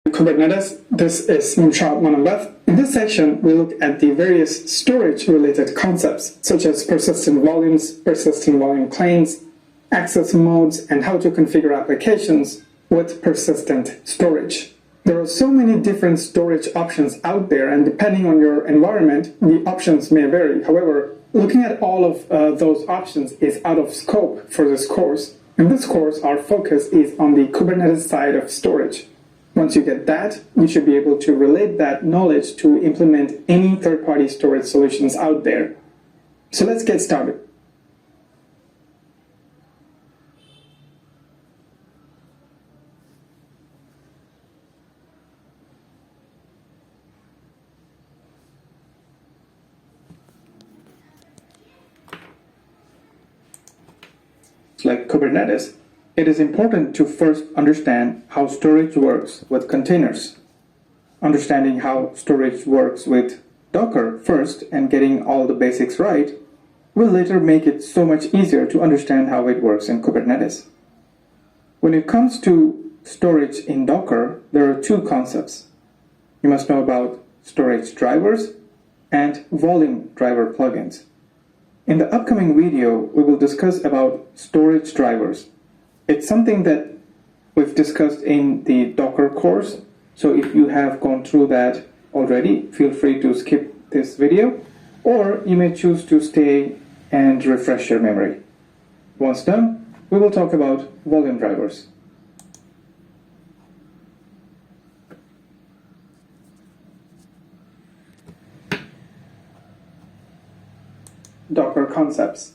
Kubernetes. This is Nimshad Manambeth. In this section, we look at the various storage-related concepts, such as persistent volumes, persistent volume claims, access modes, and how to configure applications with persistent storage. There are so many different storage options out there, and depending on your environment, the options may vary. However, looking at all of those options is out of scope for this course. In this course, our focus is on the Kubernetes side of storage. Once you get that, you should be able to relate that knowledge to implement any third-party storage solutions out there. So let's get started. Like Kubernetes, it is important to first understand how storage works with containers. Understanding how storage works with Docker first and getting all the basics right will later make it so much easier to understand how it works in Kubernetes. When it comes to storage in Docker, there are two concepts. You must know about storage drivers and volume driver plugins. In the upcoming video, we will discuss about storage drivers. It's something that we've discussed in the Docker course, so if you have gone through that already, feel free to skip this video, or you may choose to stay and refresh your memory. Once done, we will talk about volume drivers. Docker concepts.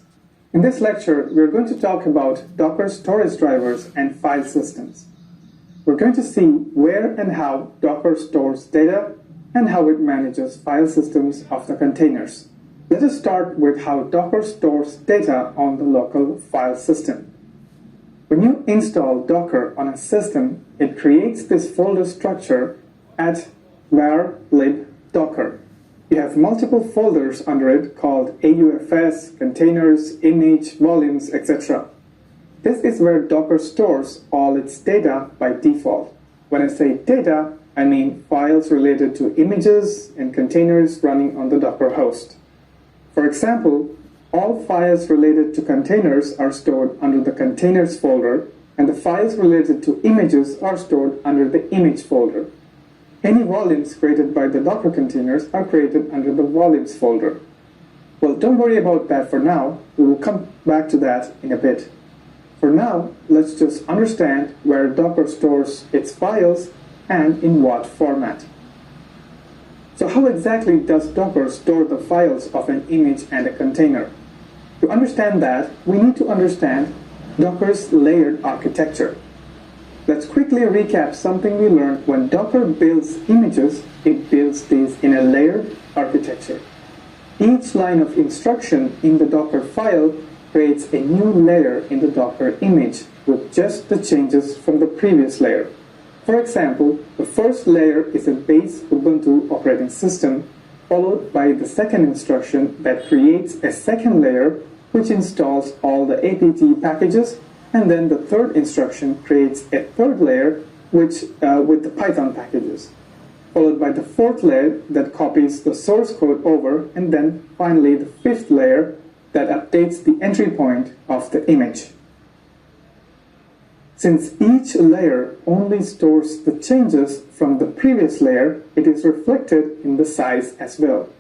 In this lecture, we're going to talk about Docker storage drivers and file systems. We're going to see where and how Docker stores data and how it manages file systems of the containers. Let us start with how Docker stores data on the local file system. When you install Docker on a system, it creates this folder structure at var lib docker. You have multiple folders under it called AUFS, containers, image, volumes, etc. This is where Docker stores all its data by default. When I say data, I mean files related to images and containers running on the Docker host. For example, all files related to containers are stored under the containers folder, and the files related to images are stored under the image folder. Any volumes created by the Docker containers are created under the volumes folder. Well, don't worry about that for now. We will come back to that in a bit. For now, let's just understand where Docker stores its files and in what format. So how exactly does Docker store the files of an image and a container? To understand that, we need to understand Docker's layered architecture. Let's quickly recap something we learned. When Docker builds images, it builds these in a layered architecture. Each line of instruction in the Docker file creates a new layer in the Docker image with just the changes from the previous layer. For example, the first layer is a base Ubuntu operating system, followed by the second instruction that creates a second layer which installs all the apt packages, and then the third instruction creates a third layer with the Python packages, followed by the fourth layer that copies the source code over, and then finally the fifth layer that updates the entry point of the image. Since each layer only stores the changes from the previous layer, it is reflected in the size as well.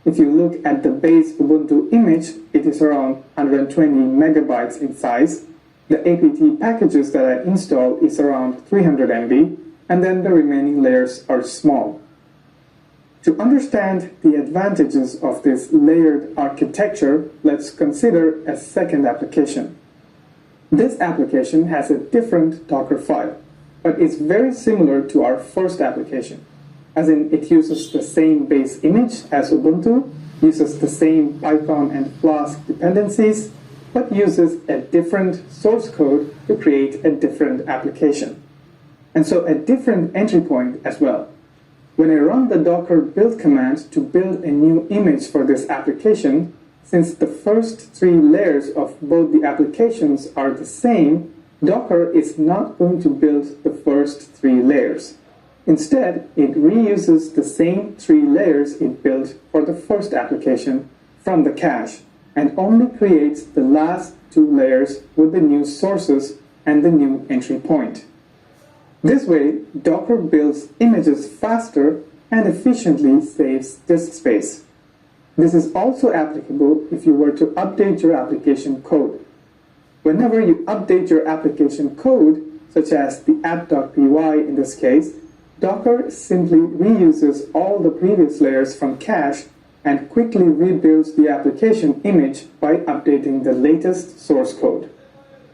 If you look at the base Ubuntu image, it is around 120 megabytes in size. The apt packages that I install is around 300 MB, and then the remaining layers are small. To understand the advantages of this layered architecture, let's consider a second application. This application has a different Docker file, but it's very similar to our first application, as in it uses the same base image as Ubuntu, uses the same Python and Flask dependencies, but uses a different source code to create a different application. And so a different entry point as well. When I run the docker build command to build a new image for this application, since the first three layers of both the applications are the same, Docker is not going to build the first three layers. Instead, it reuses the same 3 layers it built for the first application from the cache and only creates the last 2 layers with the new sources and the new entry point. This way, Docker builds images faster and efficiently saves disk space. This is also applicable if you were to update your application code. Whenever you update your application code, such as the app.py in this case, Docker simply reuses all the previous layers from cache and quickly rebuilds the application image by updating the latest source code,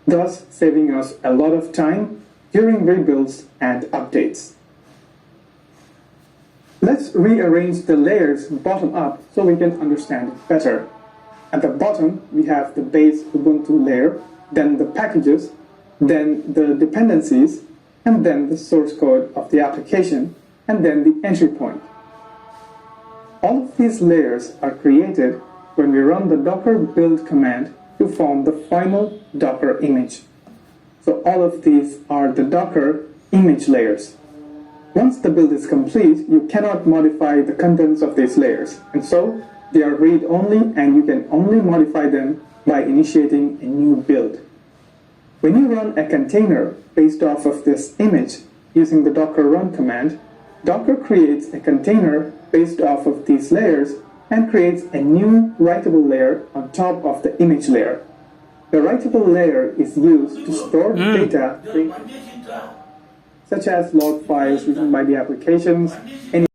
thus saving us a lot of time during rebuilds and updates. Let's rearrange the layers bottom up so we can understand it better. At the bottom, we have the base Ubuntu layer, then the packages, then the dependencies, and then the source code of the application, and then the entry point. All of these layers are created when we run the docker build command to form the final Docker image. So all of these are the Docker image layers. Once the build is complete, you cannot modify the contents of these layers, and so they are read-only and you can only modify them by initiating a new build. When you run a container based off of this image using the docker run command, Docker creates a container based off of these layers and creates a new writable layer on top of the image layer. The writable layer is used to store data, such as log files written by the applications, any